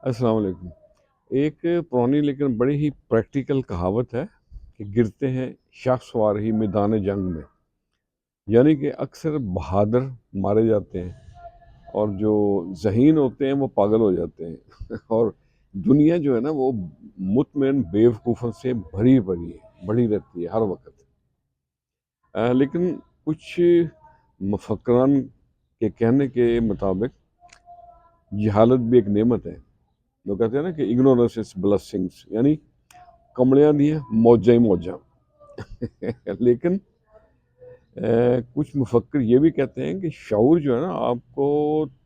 السلام علیکم۔ ایک پرانی لیکن بڑی ہی پریکٹیکل کہاوت ہے کہ گرتے ہیں شاہ سوار ہی میدان جنگ میں، یعنی کہ اکثر بہادر مارے جاتے ہیں اور جو ذہین ہوتے ہیں وہ پاگل ہو جاتے ہیں اور دنیا جو ہے نا وہ مطمئن بیوقوفوں سے بڑی رہتی ہے ہر وقت۔ لیکن کچھ مفکران کے کہنے کے مطابق جہالت بھی ایک نعمت ہے۔ وہ کہتے ہیں نا کہ اگنورنس از بلیسنگس، یعنی کمڑیاں دی ہیں موجاں ہی موجاں لیکن کچھ مفکر یہ بھی کہتے ہیں کہ شعور جو ہے نا آپ کو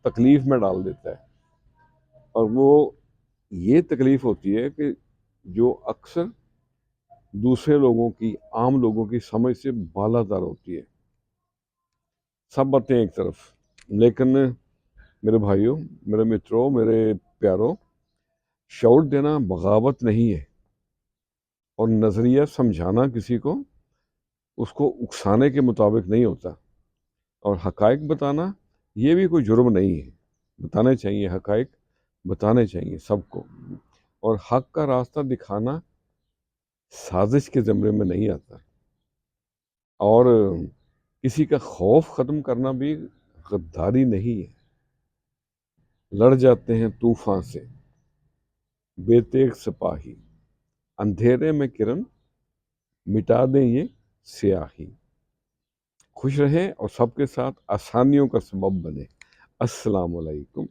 تکلیف میں ڈال دیتا ہے، اور وہ یہ تکلیف ہوتی ہے کہ جو اکثر دوسرے لوگوں کی، عام لوگوں کی سمجھ سے بالاتر ہوتی ہے۔ سب باتیں ایک طرف، لیکن میرے بھائیوں، میرے متروں، میرے پیاروں، شعور دینا بغاوت نہیں ہے، اور نظریہ سمجھانا کسی کو اس کو اکسانے کے مطابق نہیں ہوتا، اور حقائق بتانا یہ بھی کوئی جرم نہیں ہے۔ بتانے چاہیے حقائق، بتانے چاہیے سب کو، اور حق کا راستہ دکھانا سازش کے زمرے میں نہیں آتا، اور کسی کا خوف ختم کرنا بھی غداری نہیں ہے۔ لڑ جاتے ہیں طوفان سے بے تیغ سپاہی، اندھیرے میں کرن مٹا دیں یہ سیاہی۔ خوش رہیں اور سب کے ساتھ آسانیوں کا سبب بنے۔ السلام علیکم۔